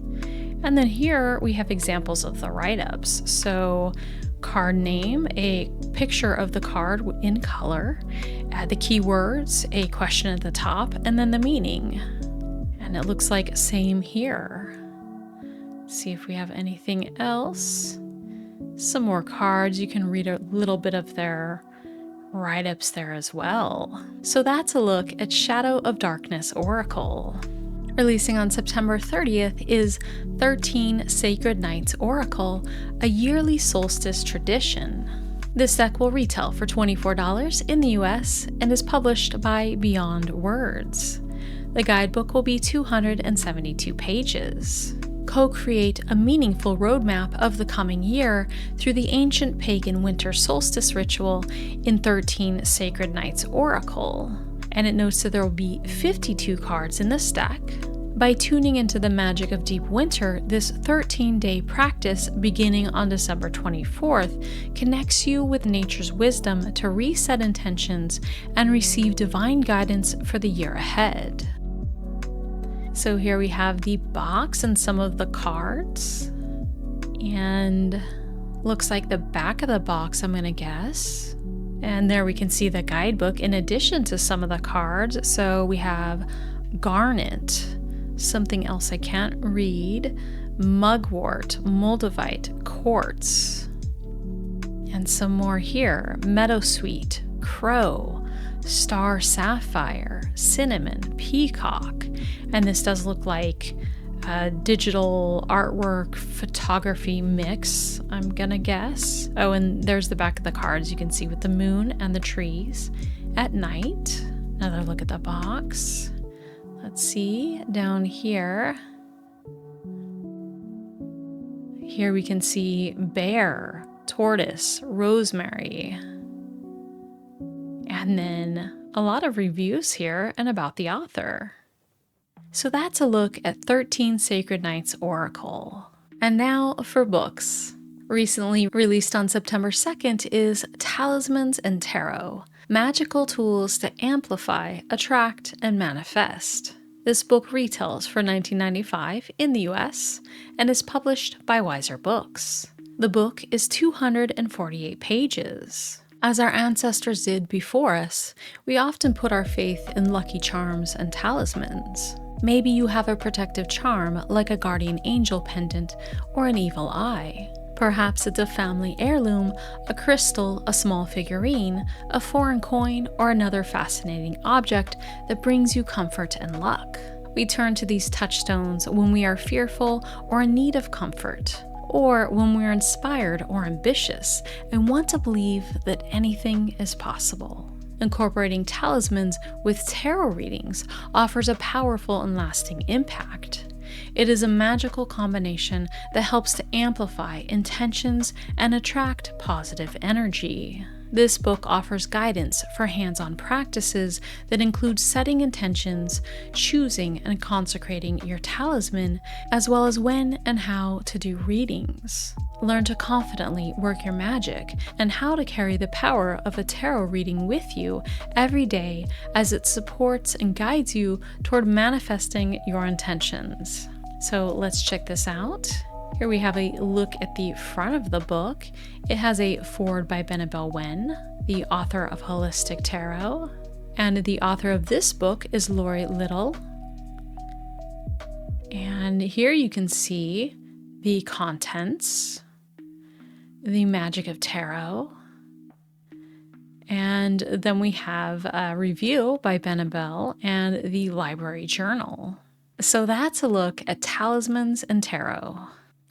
And then here we have examples of the write-ups. So card name, a picture of the card in color, the keywords, a question at the top, and then the meaning. And it looks like same here. See if we have anything else. Some more cards. You can read a little bit of their write-ups there as well. So that's a look at Shadow of Darkness Oracle. Releasing on September 30th is 13 Sacred Nights Oracle, a yearly solstice tradition. This deck will retail for $24 in the US and is published by Beyond Words. The guidebook will be 272 pages. Co-create a meaningful roadmap of the coming year through the ancient pagan winter solstice ritual in 13 Sacred Nights Oracle. And it notes that there will be 52 cards in this deck. By tuning into the magic of deep winter, this 13-day practice beginning on December 24th connects you with nature's wisdom to reset intentions and receive divine guidance for the year ahead. So here we have the box and some of the cards. And looks like the back of the box, I'm gonna guess. And there we can see the guidebook in addition to some of the cards. So we have garnet, something else I can't read, mugwort, moldavite, quartz. And some more here, meadowsweet, crow, star sapphire, cinnamon, peacock. And this does look like a digital artwork photography mix, I'm gonna guess. Oh, and there's the back of the cards you can see with the moon and the trees at night. Another look at the box. Let's see, down here. Here we can see bear, tortoise, rosemary. And then a lot of reviews here and about the author. So that's a look at 13 Sacred Nights Oracle. And now for books. Recently released on September 2nd is Talismans and Tarot, Magical Tools to Amplify, Attract, and Manifest. This book retails for $19.95 in the US and is published by Weiser Books. The book is 248 pages. As our ancestors did before us, we often put our faith in lucky charms and talismans. Maybe you have a protective charm like a guardian angel pendant or an evil eye. Perhaps it's a family heirloom, a crystal, a small figurine, a foreign coin, or another fascinating object that brings you comfort and luck. We turn to these touchstones when we are fearful or in need of comfort, or when we are inspired or ambitious and want to believe that anything is possible. Incorporating talismans with tarot readings offers a powerful and lasting impact. It is a magical combination that helps to amplify intentions and attract positive energy. This book offers guidance for hands-on practices that include setting intentions, choosing and consecrating your talisman, as well as when and how to do readings. Learn to confidently work your magic and how to carry the power of a tarot reading with you every day as it supports and guides you toward manifesting your intentions. So let's check this out. Here we have a look at the front of the book. It has a foreword by Benebell, the author of Holistic Tarot, and the author of this book is Lori Little. And here you can see the contents, the magic of tarot, and then we have a review by Benebell and the library journal. So that's a look at talismans and tarot.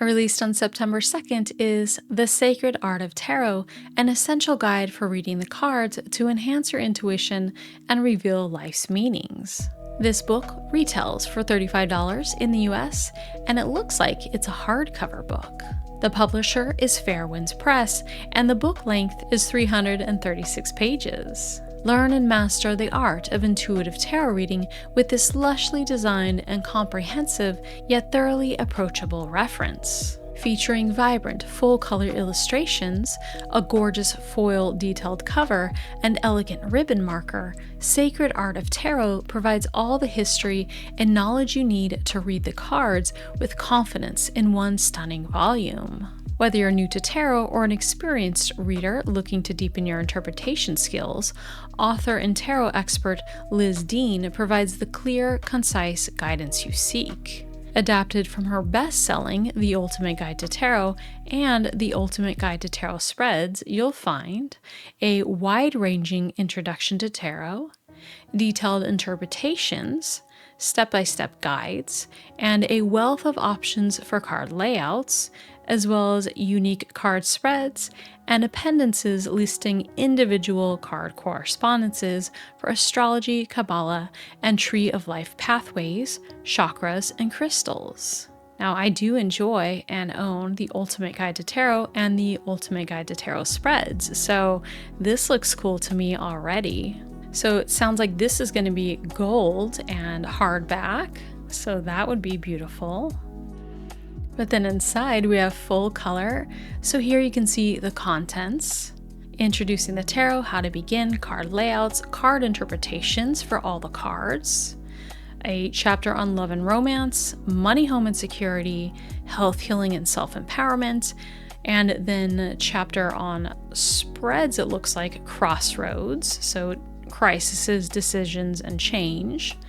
Released on September 2nd is The Sacred Art of Tarot, an essential guide for reading the cards to enhance your intuition and reveal life's meanings. This book retails for $35 in the US, and it looks like it's a hardcover book. The publisher is Fairwinds Press, and the book length is 336 pages. Learn and master the art of intuitive tarot reading with this lushly designed and comprehensive yet thoroughly approachable reference. Featuring vibrant full-color illustrations, a gorgeous foil detailed cover, and elegant ribbon marker, Sacred Art of Tarot provides all the history and knowledge you need to read the cards with confidence in one stunning volume. Whether you're new to tarot or an experienced reader looking to deepen your interpretation skills, author and tarot expert Liz Dean provides the clear, concise guidance you seek. Adapted from her best-selling The Ultimate Guide to Tarot and The Ultimate Guide to Tarot Spreads, you'll find a wide-ranging introduction to tarot, detailed interpretations, step-by-step guides, and a wealth of options for card layouts, as well as unique card spreads and appendices listing individual card correspondences for astrology, Kabbalah, and Tree of Life pathways, chakras, and crystals. Now, I do enjoy and own the Ultimate Guide to Tarot and the Ultimate Guide to Tarot Spreads, so this looks cool to me already. So it sounds like this is going to be gold and hardback, so that would be beautiful. But then inside we have full color, so here you can see the contents. Introducing the tarot, how to begin, card layouts, card interpretations for all the cards, a chapter on love and romance, money, home and security, health, healing, and self-empowerment, and then a chapter on spreads, it looks like crossroads, so crises, decisions, and change.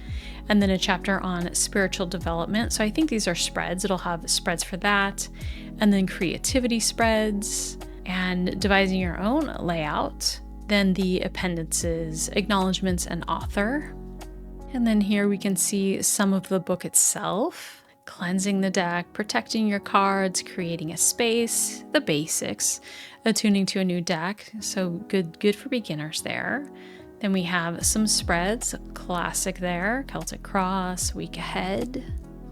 And then a chapter on spiritual development. So I think these are spreads. It'll have spreads for that. And then creativity spreads and devising your own layout. Then the appendices, acknowledgements, and author. And then here we can see some of the book itself. Cleansing the deck, protecting your cards, creating a space, the basics, attuning to a new deck. So good for beginners there. Then we have some spreads, classic there, Celtic Cross, Week Ahead.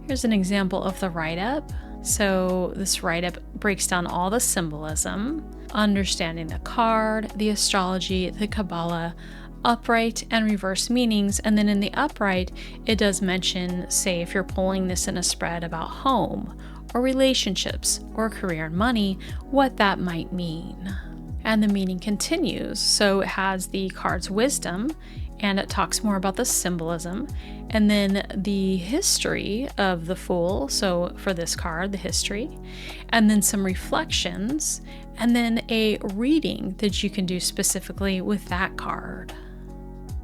Here's an example of the write-up. So this write-up breaks down all the symbolism, understanding the card, the astrology, the Kabbalah, upright and reverse meanings, and then in the upright, it does mention, say, if you're pulling this in a spread about home, or relationships, or career and money, what that might mean. And the meaning continues, so it has the card's wisdom, and it talks more about the symbolism, and then the history of the Fool, so for this card, the history, and then some reflections, and then a reading that you can do specifically with that card.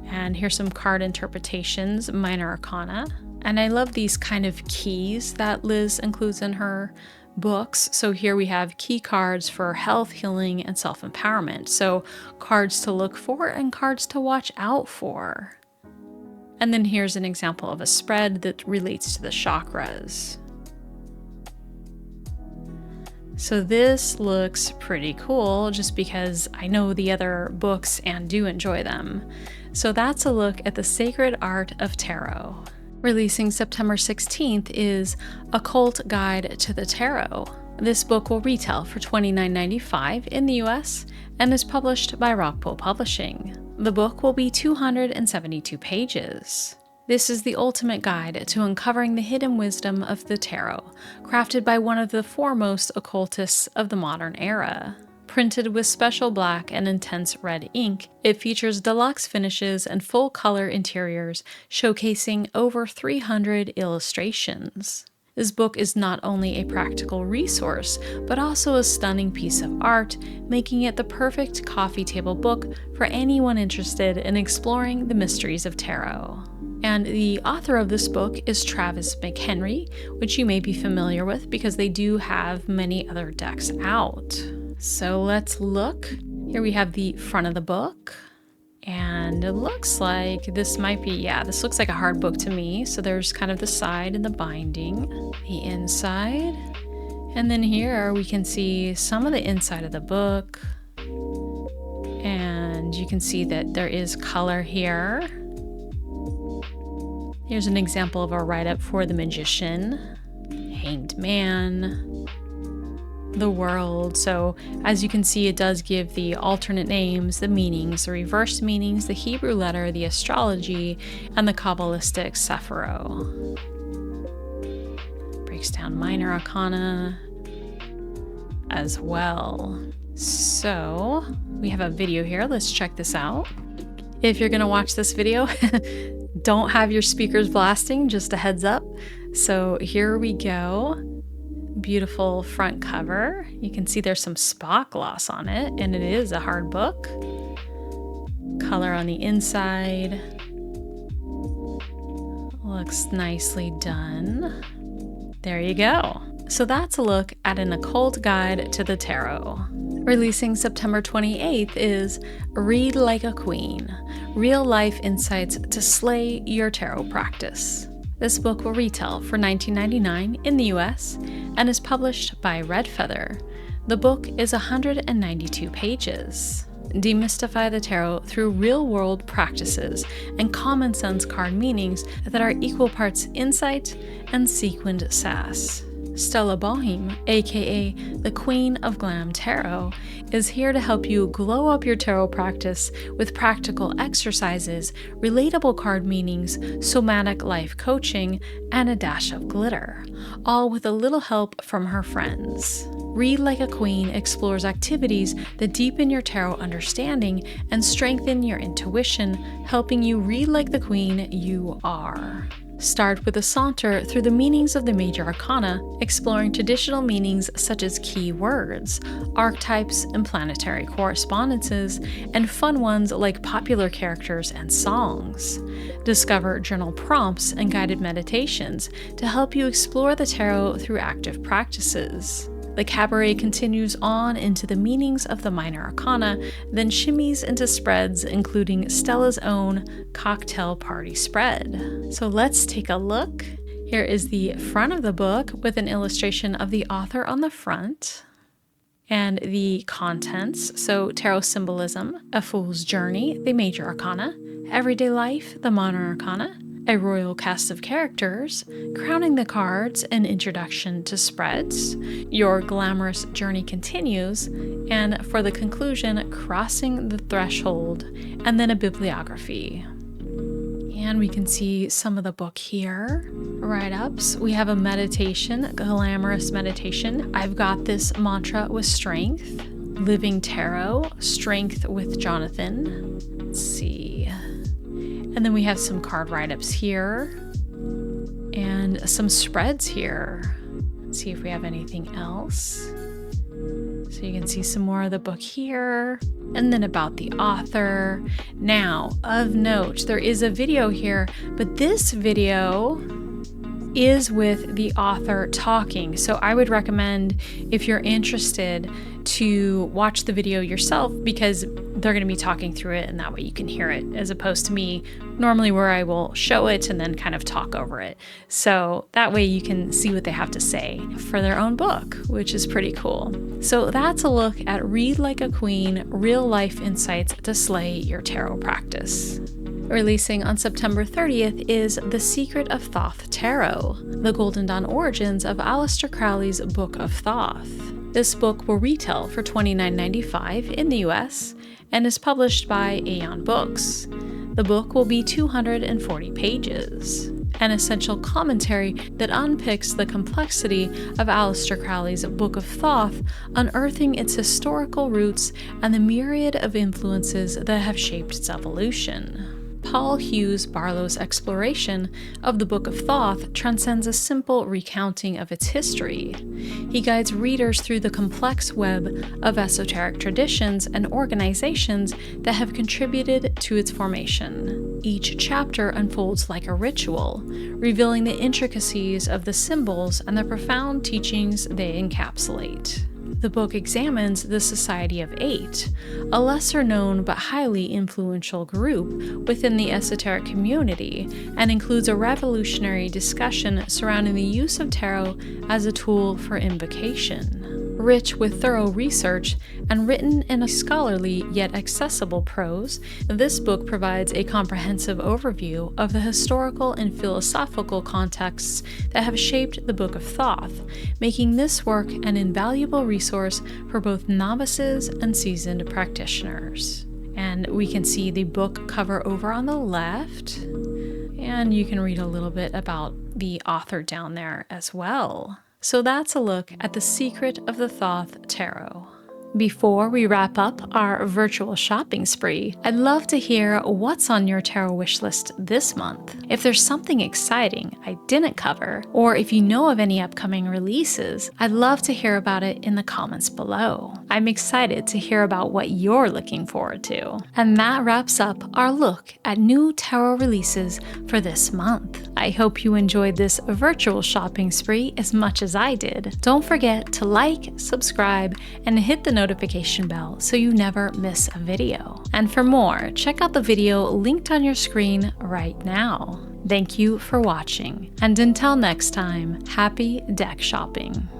And here's some card interpretations, minor arcana, and I love these kind of keys that Liz includes in her books. So here we have key cards for health, healing, and self-empowerment. So cards to look for and cards to watch out for. And then here's an example of a spread that relates to the chakras. So this looks pretty cool just because I know the other books and do enjoy them. So that's a look at the Sacred Art of Tarot. Releasing September 16th is Occult Guide to the Tarot. This book will retail for $29.95 in the US and is published by Rockpool Publishing. The book will be 272 pages. This is the ultimate guide to uncovering the hidden wisdom of the tarot, crafted by one of the foremost occultists of the modern era. Printed with special black and intense red ink, it features deluxe finishes and full-color interiors showcasing over 300 illustrations. This book is not only a practical resource, but also a stunning piece of art, making it the perfect coffee table book for anyone interested in exploring the mysteries of tarot. And the author of this book is Travis McHenry, which you may be familiar with because they do have many other decks out. So let's look. Here we have the front of the book. And it looks like this might be, this looks like a hard book to me. So there's kind of the side and the binding, the inside. And then here we can see some of the inside of the book. And you can see that there is color here. Here's an example of a write-up for the Magician, Hanged Man, the World. So as you can see, it does give the alternate names, the meanings, the reversed meanings, the Hebrew letter, the astrology, and the Kabbalistic Sephiro. Breaks down minor arcana as well. So we have a video here. Let's check this out. If you're gonna watch this video, don't have your speakers blasting, just a heads up. So here we go. Beautiful front cover. You can see there's some spot gloss on it, and it is a hard book. Color on the inside. Looks nicely done. There you go. So that's a look at an occult guide to the tarot. Releasing September 28th is Read Like a Queen, Real Life Insights to Slay Your Tarot Practice. This book will retail for $19.99 in the US and is published by Red Feather. The book is 192 pages. Demystify the tarot through real-world practices and common sense card meanings that are equal parts insight and sequined sass. Stella Boehm, aka the Queen of Glam Tarot, is here to help you glow up your tarot practice with practical exercises, relatable card meanings, somatic life coaching, and a dash of glitter, all with a little help from her friends. Read Like a Queen explores activities that deepen your tarot understanding and strengthen your intuition, helping you read like the queen you are. Start with a saunter through the meanings of the major arcana, exploring traditional meanings such as key words, archetypes, and planetary correspondences, and fun ones like popular characters and songs. Discover journal prompts and guided meditations to help you explore the tarot through active practices. The cabaret continues on into the meanings of the minor arcana, then shimmies into spreads, including Stella's own cocktail party spread. So let's take a look. Here is the front of the book with an illustration of the author on the front and the contents. So tarot symbolism, a fool's journey, the major arcana, everyday life, the minor arcana, a royal cast of characters, crowning the cards, an introduction to spreads, your glamorous journey continues, and for the conclusion, crossing the threshold, and then a bibliography. And we can see some of the book here. Write-ups. We have a meditation, glamorous meditation. I've got this mantra with strength. Living tarot, strength with Jonathan. Let's see. And then we have some card write-ups here and some spreads here. Let's see if we have anything else. So you can see some more of the book here and then about the author. Now, of note, there is a video here, but this video is with the author talking. So I would recommend, if you're interested, to watch the video yourself, because they're going to be talking through it and that way you can hear it, as opposed to me normally where I will show it and then kind of talk over it. So that way you can see what they have to say for their own book, which is pretty cool. So that's a look at Read Like a Queen, real life insights to slay your tarot practice. Releasing on September 30th is The Secret of Thoth Tarot, the Golden Dawn origins of Aleister Crowley's Book of Thoth. This book will retail for $29.95 in the US and is published by Aeon Books. The book will be 240 pages, an essential commentary that unpicks the complexity of Aleister Crowley's Book of Thoth, unearthing its historical roots and the myriad of influences that have shaped its evolution. Paul Hughes-Barlow's exploration of the Book of Thoth transcends a simple recounting of its history. He guides readers through the complex web of esoteric traditions and organizations that have contributed to its formation. Each chapter unfolds like a ritual, revealing the intricacies of the symbols and the profound teachings they encapsulate. The book examines the Society of Eight, a lesser-known but highly influential group within the esoteric community, and includes a revolutionary discussion surrounding the use of tarot as a tool for invocation. Rich with thorough research and written in a scholarly yet accessible prose, this book provides a comprehensive overview of the historical and philosophical contexts that have shaped the Book of Thoth, making this work an invaluable resource for both novices and seasoned practitioners. And we can see the book cover over on the left, and you can read a little bit about the author down there as well. So that's a look at The Secret of the Thoth Tarot. Before we wrap up our virtual shopping spree, I'd love to hear what's on your tarot wish list this month. If there's something exciting I didn't cover, or if you know of any upcoming releases, I'd love to hear about it in the comments below. I'm excited to hear about what you're looking forward to. And that wraps up our look at new tarot releases for this month. I hope you enjoyed this virtual shopping spree as much as I did. Don't forget to like, subscribe, and hit the notification bell so you never miss a video. And for more, check out the video linked on your screen right now. Thank you for watching, and until next time, happy deck shopping.